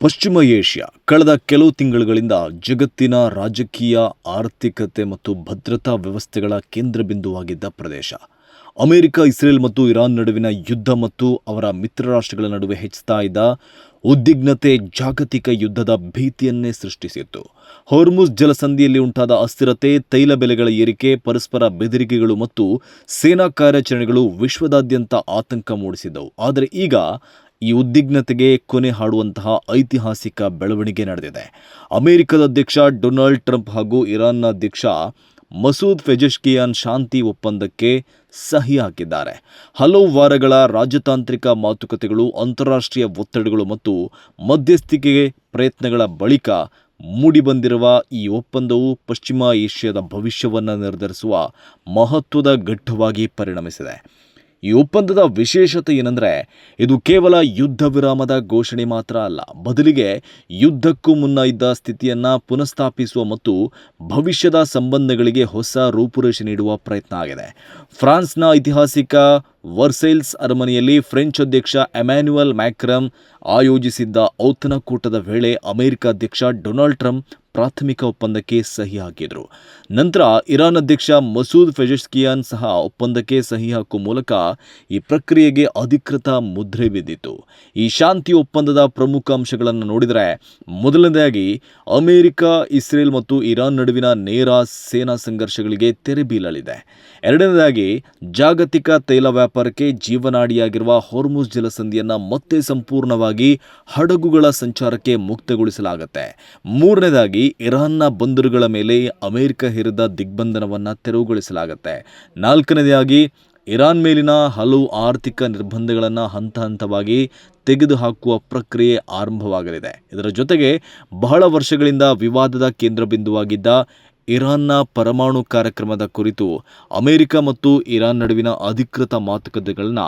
ಪಶ್ಚಿಮ ಏಷ್ಯಾ ಕಳೆದ ಕೆಲವು ತಿಂಗಳುಗಳಿಂದ ಜಗತ್ತಿನ ರಾಜಕೀಯ, ಆರ್ಥಿಕತೆ ಮತ್ತು ಭದ್ರತಾ ವ್ಯವಸ್ಥೆಗಳ ಕೇಂದ್ರಬಿಂದುವಾಗಿದ್ದ ಪ್ರದೇಶ. ಅಮೆರಿಕ, ಇಸ್ರೇಲ್ ಮತ್ತು ಇರಾನ್ ನಡುವಿನ ಯುದ್ಧ ಮತ್ತು ಅವರ ಮಿತ್ರರಾಷ್ಟ್ರಗಳ ನಡುವೆ ಹೆಚ್ಚುತ್ತಾ ಇದ್ದ ಉದ್ವಿಗ್ನತೆ ಜಾಗತಿಕ ಯುದ್ಧದ ಭೀತಿಯನ್ನೇ ಸೃಷ್ಟಿಸಿತ್ತು. ಹೊರ್ಮುಜ್ ಜಲಸಂಧಿಯಲ್ಲಿ ಉಂಟಾದ ಅಸ್ಥಿರತೆ, ತೈಲ ಬೆಲೆಗಳ ಏರಿಕೆ, ಪರಸ್ಪರ ಬೆದರಿಕೆಗಳು ಮತ್ತು ಸೇನಾ ಕಾರ್ಯಾಚರಣೆಗಳು ವಿಶ್ವದಾದ್ಯಂತ ಆತಂಕ ಮೂಡಿಸಿದ್ದವು. ಆದರೆ ಈಗ ಈ ಉದ್ವಿಗ್ನತೆಗೆ ಕೊನೆ ಹಾಡುವಂತಹ ಐತಿಹಾಸಿಕ ಬೆಳವಣಿಗೆ ನಡೆದಿದೆ. ಅಮೆರಿಕದ ಅಧ್ಯಕ್ಷ ಡೊನಾಲ್ಡ್ ಟ್ರಂಪ್ ಹಾಗೂ ಇರಾನ್ನ ಅಧ್ಯಕ್ಷ ಮಸೂದ್ ಪೆಜೆಶ್ಕಿಯಾನ್ ಶಾಂತಿ ಒಪ್ಪಂದಕ್ಕೆ ಸಹಿ ಹಾಕಿದ್ದಾರೆ. ಹಲವು ವಾರಗಳ ರಾಜತಾಂತ್ರಿಕ ಮಾತುಕತೆಗಳು, ಅಂತಾರಾಷ್ಟ್ರೀಯ ಒತ್ತಡಗಳು ಮತ್ತು ಮಧ್ಯಸ್ಥಿಕೆ ಪ್ರಯತ್ನಗಳ ಬಳಿಕ ಮೂಡಿಬಂದಿರುವ ಈ ಒಪ್ಪಂದವು ಪಶ್ಚಿಮ ಏಷ್ಯಾದ ಭವಿಷ್ಯವನ್ನು ನಿರ್ಧರಿಸುವ ಮಹತ್ವದ ಘಟ್ಟವಾಗಿ ಪರಿಣಮಿಸಿದೆ. ಈ ಒಪ್ಪಂದದ ವಿಶೇಷತೆ ಏನೆಂದರೆ, ಇದು ಕೇವಲ ಯುದ್ಧ ವಿರಾಮದ ಘೋಷಣೆ ಮಾತ್ರ ಅಲ್ಲ, ಬದಲಿಗೆ ಯುದ್ಧಕ್ಕೂ ಮುನ್ನ ಇದ್ದ ಸ್ಥಿತಿಯನ್ನು ಪುನಃಸ್ಥಾಪಿಸುವ ಮತ್ತು ಭವಿಷ್ಯದ ಸಂಬಂಧಗಳಿಗೆ ಹೊಸ ರೂಪುರೇಷೆ ನೀಡುವ ಪ್ರಯತ್ನ ಆಗಿದೆ. ಫ್ರಾನ್ಸ್ನ ಐತಿಹಾಸಿಕ ವರ್ಸೈಲ್ಸ್ ಅರಮನೆಯಲ್ಲಿ ಫ್ರೆಂಚ್ ಅಧ್ಯಕ್ಷ ಎಮ್ಯಾನ್ಯುಯಲ್ ಮ್ಯಾಕ್ರಾನ್ ಆಯೋಜಿಸಿದ್ದ ಔತಣಕೂಟದ ವೇಳೆ ಅಮೆರಿಕ ಅಧ್ಯಕ್ಷ ಡೊನಾಲ್ಡ್ ಟ್ರಂಪ್ ಪ್ರಾಥಮಿಕ ಒಪ್ಪಂದಕ್ಕೆ ಸಹಿ ಹಾಕಿದರು. ನಂತರ ಇರಾನ್ ಅಧ್ಯಕ್ಷ ಮಸೂದ್ ಪೆಜೆಶ್ಕಿಯಾನ್ ಸಹ ಒಪ್ಪಂದಕ್ಕೆ ಸಹಿ ಹಾಕುವ ಮೂಲಕ ಈ ಪ್ರಕ್ರಿಯೆಗೆ ಅಧಿಕೃತ ಮುದ್ರೆ ಬಿದ್ದಿತು. ಈ ಶಾಂತಿ ಒಪ್ಪಂದದ ಪ್ರಮುಖ ಅಂಶಗಳನ್ನು ನೋಡಿದರೆ, ಮೊದಲನೇದಾಗಿ ಅಮೆರಿಕ, ಇಸ್ರೇಲ್ ಮತ್ತು ಇರಾನ್ ನಡುವಿನ ನೇರ ಸೇನಾ ಸಂಘರ್ಷಗಳಿಗೆ ತೆರೆ ಬೀಳಲಿದೆ. ಎರಡನೇದಾಗಿ, ಜಾಗತಿಕ ತೈಲ ವ್ಯಾಪಾರಕ್ಕೆ ಜೀವನಾಡಿಯಾಗಿರುವ ಹೊರ್ಮುಜ್ ಜಲಸಂಧಿಯನ್ನು ಮತ್ತೆ ಸಂಪೂರ್ಣವಾಗಿ ಹಡಗುಗಳ ಸಂಚಾರಕ್ಕೆ ಮುಕ್ತಗೊಳಿಸಲಾಗುತ್ತೆ. ಮೂರನೇದಾಗಿ, ಇರಾನ್ನ ಬಂದರುಗಳ ಮೇಲೆ ಅಮೆರಿಕ ಹೇರಿದ ದಿಗ್ಬಂಧನವನ್ನು ತೆರವುಗೊಳಿಸಲಾಗುತ್ತೆ. ನಾಲ್ಕನೇದಾಗಿ, ಇರಾನ್ ಮೇಲಿನ ಹಲವು ಆರ್ಥಿಕ ನಿರ್ಬಂಧಗಳನ್ನು ಹಂತ ಹಂತವಾಗಿ ತೆಗೆದುಹಾಕುವ ಪ್ರಕ್ರಿಯೆ ಆರಂಭವಾಗಲಿದೆ. ಇದರ ಜೊತೆಗೆ ಬಹಳ ವರ್ಷಗಳಿಂದ ವಿವಾದದ ಕೇಂದ್ರಬಿಂದುವಾಗಿದ್ದ ಇರಾನ್ನ ಪರಮಾಣು ಕಾರ್ಯಕ್ರಮದ ಕುರಿತು ಅಮೆರಿಕ ಮತ್ತು ಇರಾನ್ ನಡುವಿನ ಅಧಿಕೃತ ಮಾತುಕತೆಗಳನ್ನು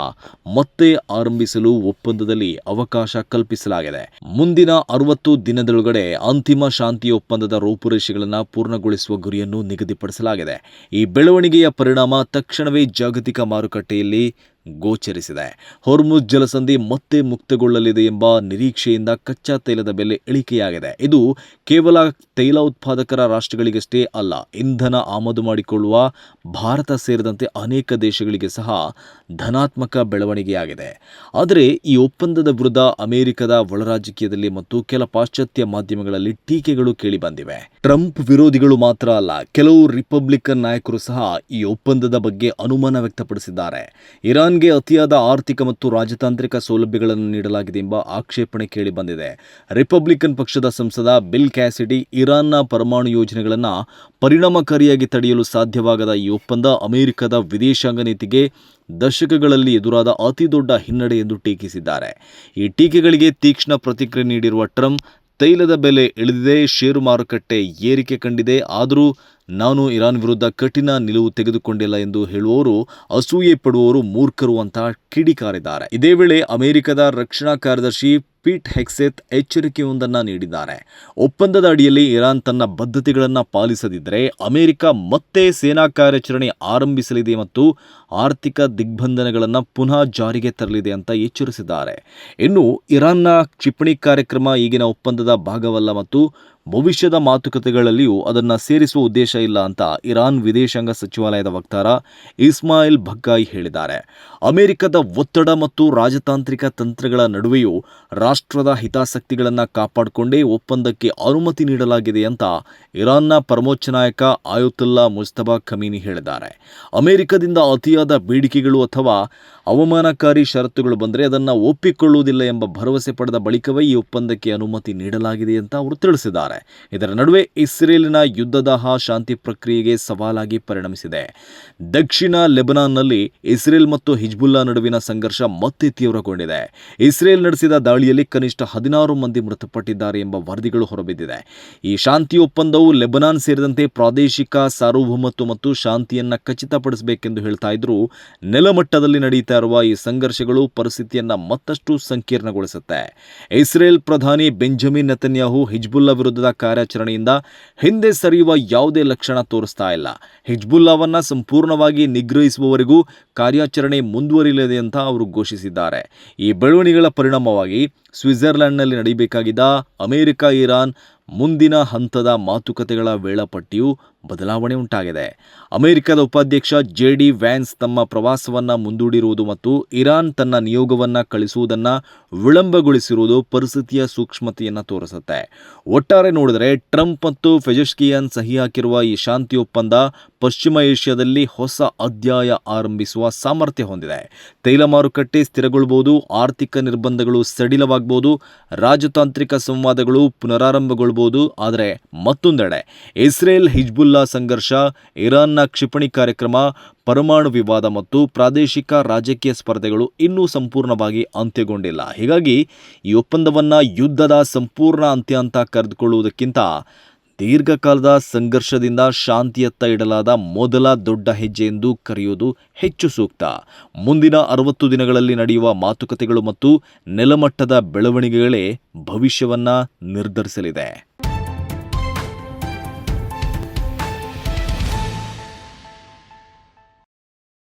ಮತ್ತೆ ಆರಂಭಿಸಲು ಒಪ್ಪಂದದಲ್ಲಿ ಅವಕಾಶ ಕಲ್ಪಿಸಲಾಗಿದೆ. ಮುಂದಿನ 60 ದಿನದೊಳಗಡೆ ಅಂತಿಮ ಶಾಂತಿ ಒಪ್ಪಂದದ ರೂಪುರೇಷೆಗಳನ್ನು ಪೂರ್ಣಗೊಳಿಸುವ ಗುರಿಯನ್ನು ನಿಗದಿಪಡಿಸಲಾಗಿದೆ. ಈ ಬೆಳವಣಿಗೆಯ ಪರಿಣಾಮ ತಕ್ಷಣವೇ ಜಾಗತಿಕ ಮಾರುಕಟ್ಟೆಯಲ್ಲಿ ಗೋಚರಿಸಿದೆ. ಹೊರ್ಮುಜ್ ಜಲಸಂಧಿ ಮತ್ತೆ ಮುಕ್ತಗೊಳ್ಳಲಿದೆ ಎಂಬ ನಿರೀಕ್ಷೆಯಿಂದ ಕಚ್ಚಾ ತೈಲದ ಬೆಲೆ ಇಳಿಕೆಯಾಗಿದೆ. ಇದು ಕೇವಲ ತೈಲ ಉತ್ಪಾದಕರ ರಾಷ್ಟ್ರಗಳಿಗಷ್ಟೇ ಅಲ್ಲ, ಇಂಧನ ಆಮದು ಮಾಡಿಕೊಳ್ಳುವ ಭಾರತ ಸೇರಿದಂತೆ ಅನೇಕ ದೇಶಗಳಿಗೆ ಸಹ ಧನಾತ್ಮಕ ಬೆಳವಣಿಗೆಯಾಗಿದೆ. ಆದರೆ ಈ ಒಪ್ಪಂದದ ವಿರುದ್ಧ ಅಮೆರಿಕದ ಒಳರಾಜಕೀಯದಲ್ಲಿ ಮತ್ತು ಕೆಲ ಪಾಶ್ಚಾತ್ಯ ಮಾಧ್ಯಮಗಳಲ್ಲಿ ಟೀಕೆಗಳು ಕೇಳಿಬಂದಿವೆ. ಟ್ರಂಪ್ ವಿರೋಧಿಗಳು ಮಾತ್ರ ಅಲ್ಲ, ಕೆಲವು ರಿಪಬ್ಲಿಕನ್ ನಾಯಕರು ಸಹ ಈ ಒಪ್ಪಂದದ ಬಗ್ಗೆ ಅನುಮಾನ ವ್ಯಕ್ತಪಡಿಸಿದ್ದಾರೆ. ಇರಾನ್ಗೆ ಅತಿಯಾದ ಆರ್ಥಿಕ ಮತ್ತು ರಾಜತಾಂತ್ರಿಕ ಸೌಲಭ್ಯಗಳನ್ನು ನೀಡಲಾಗಿದೆ ಎಂಬ ಆಕ್ಷೇಪಣೆ ಕೇಳಿಬಂದಿದೆ. ರಿಪಬ್ಲಿಕನ್ ಪಕ್ಷದ ಸಂಸದ ಬಿಲ್ ಕ್ಯಾಸಿಡಿ, ಇರಾನ್ನ ಪರಮಾಣು ಯೋಜನೆಗಳನ್ನು ಪರಿಣಾಮಕಾರಿಯಾಗಿ ತಡೆಯಲು ಸಾಧ್ಯವಾಗದ ಈ ಒಪ್ಪಂದ ಅಮೆರಿಕದ ವಿದೇಶಾಂಗ ನೀತಿಗೆ ದಶಕಗಳಲ್ಲಿ ಎದುರಾದ ಅತಿದೊಡ್ಡ ಹಿನ್ನಡೆ ಎಂದು ಟೀಕಿಸಿದ್ದಾರೆ. ಈ ಟೀಕೆಗಳಿಗೆ ತೀಕ್ಷ್ಣ ಪ್ರತಿಕ್ರಿಯೆ ನೀಡಿರುವ ಟ್ರಂಪ್, ತೈಲದ ಬೆಲೆ ಇಳಿದಿದೆ, ಷೇರು ಮಾರುಕಟ್ಟೆ ಏರಿಕೆ ಕಂಡಿದೆ, ಆದರೂ ನಾನು ಇರಾನ್ ವಿರುದ್ಧ ಕಠಿಣ ನಿಲುವು ತೆಗೆದುಕೊಂಡಿಲ್ಲ ಎಂದು ಹೇಳುವವರು ಅಸೂಯೆ ಪಡುವವರು ಮೂರ್ಖರು ಅಂತ ಕಿಡಿಕಾರಿದ್ದಾರೆ. ಇದೇ ವೇಳೆ ಅಮೆರಿಕದ ರಕ್ಷಣಾ ಕಾರ್ಯದರ್ಶಿ ಪೀಟ್ ಹೆಕ್ಸೆತ್ ಎಚ್ಚರಿಕೆಯೊಂದನ್ನು ನೀಡಿದ್ದಾರೆ. ಒಪ್ಪಂದದ ಅಡಿಯಲ್ಲಿ ಇರಾನ್ ತನ್ನ ಬದ್ಧತೆಗಳನ್ನು ಪಾಲಿಸದಿದ್ದರೆ ಅಮೆರಿಕ ಮತ್ತೆ ಸೇನಾ ಕಾರ್ಯಾಚರಣೆ ಆರಂಭಿಸಲಿದೆ ಮತ್ತು ಆರ್ಥಿಕ ದಿಗ್ಬಂಧನಗಳನ್ನು ಪುನಃ ಜಾರಿಗೆ ತರಲಿದೆ ಅಂತ ಎಚ್ಚರಿಸಿದ್ದಾರೆ. ಇನ್ನು ಇರಾನ್ನ ಕ್ಷಿಪಣಿ ಕಾರ್ಯಕ್ರಮ ಈಗಿನ ಒಪ್ಪಂದದ ಭಾಗವಲ್ಲ ಮತ್ತು ಭವಿಷ್ಯದ ಮಾತುಕತೆಗಳಲ್ಲಿಯೂ ಅದನ್ನು ಸೇರಿಸುವ ಉದ್ದೇಶ ಇಲ್ಲ ಅಂತ ಇರಾನ್ ವಿದೇಶಾಂಗ ಸಚಿವಾಲಯದ ವಕ್ತಾರ ಇಸ್ಮಾಯಿಲ್ ಬಗ್ಗಾಯಿ ಹೇಳಿದ್ದಾರೆ. ಅಮೆರಿಕದ ಒತ್ತಡ ಮತ್ತು ರಾಜತಾಂತ್ರಿಕ ತಂತ್ರಗಳ ನಡುವೆಯೂ ರಾಷ್ಟ್ರದ ಹಿತಾಸಕ್ತಿಗಳನ್ನು ಕಾಪಾಡಿಕೊಂಡೇ ಒಪ್ಪಂದಕ್ಕೆ ಅನುಮತಿ ನೀಡಲಾಗಿದೆ ಅಂತ ಇರಾನ್ನ ಪರಮೋಚ್ಚ ನಾಯಕ ಆಯತುಲ್ಲಾ ಮುಜ್ತಬಾ ಖಮೀನಿ ಹೇಳಿದ್ದಾರೆ. ಅಮೆರಿಕದಿಂದ ಅತಿಯಾದ ಬೇಡಿಕೆಗಳು ಅಥವಾ ಅವಮಾನಕಾರಿ ಷರತ್ತುಗಳು ಬಂದರೆ ಅದನ್ನು ಒಪ್ಪಿಕೊಳ್ಳುವುದಿಲ್ಲ ಎಂಬ ಭರವಸೆ ಪಡೆದ ಬಳಿಕವೇ ಈ ಒಪ್ಪಂದಕ್ಕೆ ಅನುಮತಿ ನೀಡಲಾಗಿದೆ ಅಂತ ಅವರು ತಿಳಿಸಿದ್ದಾರೆ. ಇದರ ನಡುವೆ ಇಸ್ರೇಲಿನ ಯುದ್ಧದಾಹ ಶಾಂತಿ ಪ್ರಕ್ರಿಯೆಗೆ ಸವಾಲಾಗಿ ಪರಿಣಮಿಸಿದೆ. ದಕ್ಷಿಣ ಲೆಬನಾನ್ನಲ್ಲಿ ಇಸ್ರೇಲ್ ಮತ್ತು ಹಿಜ್ಬುಲ್ಲಾ ನಡುವಿನ ಸಂಘರ್ಷ ಮತ್ತೆ ತೀವ್ರಗೊಂಡಿದೆ. ಇಸ್ರೇಲ್ ನಡೆಸಿದ ದಾಳಿಯಲ್ಲಿ ಕನಿಷ್ಠ 16 ಮಂದಿ ಮೃತಪಟ್ಟಿದ್ದಾರೆ ಎಂಬ ವರದಿಗಳು ಹೊರಬಿದ್ದಿದೆ. ಈ ಶಾಂತಿ ಒಪ್ಪಂದವು ಲೆಬನಾನ್ ಸೇರಿದಂತೆ ಪ್ರಾದೇಶಿಕ ಸಾರ್ವಭೌಮತ್ವ ಮತ್ತು ಶಾಂತಿಯನ್ನು ಖಚಿತಪಡಿಸಬೇಕೆಂದು ಹೇಳ್ತಾ ಇದ್ರು. ನೆಲಮಟ್ಟದಲ್ಲಿ ನಡೆಯುತ್ತಾ ಇರುವ ಈ ಸಂಘರ್ಷಗಳು ಪರಿಸ್ಥಿತಿಯನ್ನು ಮತ್ತಷ್ಟು ಸಂಕೀರ್ಣಗೊಳಿಸುತ್ತೆ. ಇಸ್ರೇಲ್ ಪ್ರಧಾನಿ ಬೆಂಜಮಿನ್ ನೆತನ್ಯಾಹು ಹಿಜ್ಬುಲ್ಲಾ ವಿರುದ್ಧದ ಕಾರ್ಯಾಚರಣೆಯಿಂದ ಹಿಂದೆ ಸರಿಯುವ ಯಾವುದೇ ಲಕ್ಷಣ ತೋರಿಸ್ತಾ ಇಲ್ಲ. ಹಿಜ್ಬುಲ್ಲಾವನ್ನು ಸಂಪೂರ್ಣವಾಗಿ ನಿಗ್ರಹಿಸುವವರೆಗೂ ಕಾರ್ಯಾಚರಣೆ ಮುಂದುವರಿಯಲಿದೆ ಅಂತ ಅವರು ಘೋಷಿಸಿದ್ದಾರೆ. ಈ ಬೆಳವಣಿಗೆಗಳ ಪರಿಣಾಮವಾಗಿ ಸ್ವಿಟ್ಜರ್ಲೆಂಡ್ನಲ್ಲಿ ನಡೆಯಬೇಕಾಗಿದ್ದ ಅಮೆರಿಕ-ಇರಾನ್ ಮುಂದಿನ ಹಂತದ ಮಾತುಕತೆಗಳ ವೇಳಾಪಟ್ಟಿಯು ಬದಲಾವಣೆ ಉಂಟಾಗಿದೆ. ಅಮೆರಿಕದ ಉಪಾಧ್ಯಕ್ಷ JD ವ್ಯಾನ್ಸ್ ತಮ್ಮ ಪ್ರವಾಸವನ್ನು ಮುಂದೂಡಿರುವುದು ಮತ್ತು ಇರಾನ್ ತನ್ನ ನಿಯೋಗವನ್ನು ಕಳಿಸುವುದನ್ನು ವಿಳಂಬಗೊಳಿಸಿರುವುದು ಪರಿಸ್ಥಿತಿಯ ಸೂಕ್ಷ್ಮತೆಯನ್ನು ತೋರಿಸುತ್ತೆ. ಒಟ್ಟಾರೆ ನೋಡಿದರೆ ಟ್ರಂಪ್ ಮತ್ತು ಪೆಜೆಶ್ಕಿಯಾನ್ ಸಹಿ ಹಾಕಿರುವ ಈ ಶಾಂತಿ ಒಪ್ಪಂದ ಪಶ್ಚಿಮ ಏಷ್ಯಾದಲ್ಲಿ ಹೊಸ ಅಧ್ಯಾಯ ಆರಂಭಿಸುವ ಸಾಮರ್ಥ್ಯ ಹೊಂದಿದೆ. ತೈಲ ಮಾರುಕಟ್ಟೆ ಸ್ಥಿರಗೊಳ್ಳಬಹುದು, ಆರ್ಥಿಕ ನಿರ್ಬಂಧಗಳು ಸಡಿಲವಾಗಬಹುದು, ರಾಜತಾಂತ್ರಿಕ ಸಂವಾದಗಳು ಪುನರಾರಂಭಗೊಳ್ಳಬಹುದು. ಆದರೆ ಮತ್ತೊಂದೆಡೆ ಇಸ್ರೇಲ್ ಹಿಜ್ಬುಲ್ಲಾ ಸಂಘರ್ಷ, ಇರಾನ್ನ ಕ್ಷಿಪಣಿ ಕಾರ್ಯಕ್ರಮ, ಪರಮಾಣು ವಿವಾದ ಮತ್ತು ಪ್ರಾದೇಶಿಕ ರಾಜಕೀಯ ಸ್ಪರ್ಧೆಗಳು ಇನ್ನೂ ಸಂಪೂರ್ಣವಾಗಿ ಅಂತ್ಯಗೊಂಡಿಲ್ಲ. ಹೀಗಾಗಿ ಈ ಒಪ್ಪಂದವನ್ನು ಯುದ್ಧದ ಸಂಪೂರ್ಣ ಅಂತ್ಯ ಅಂತ ಕರೆದುಕೊಳ್ಳುವುದಕ್ಕಿಂತ ದೀರ್ಘಕಾಲದ ಸಂಘರ್ಷದಿಂದ ಶಾಂತಿಯತ್ತ ಇಡಲಾದ ಮೊದಲ ದೊಡ್ಡ ಹೆಜ್ಜೆ ಎಂದು ಕರೆಯುವುದು ಹೆಚ್ಚು ಸೂಕ್ತ. ಮುಂದಿನ 60 ದಿನಗಳಲ್ಲಿ ನಡೆಯುವ ಮಾತುಕತೆಗಳು ಮತ್ತು ನೆಲಮಟ್ಟದ ಬೆಳವಣಿಗೆಗಳೇ ಭವಿಷ್ಯವನ್ನು ನಿರ್ಧರಿಸಲಿದೆ.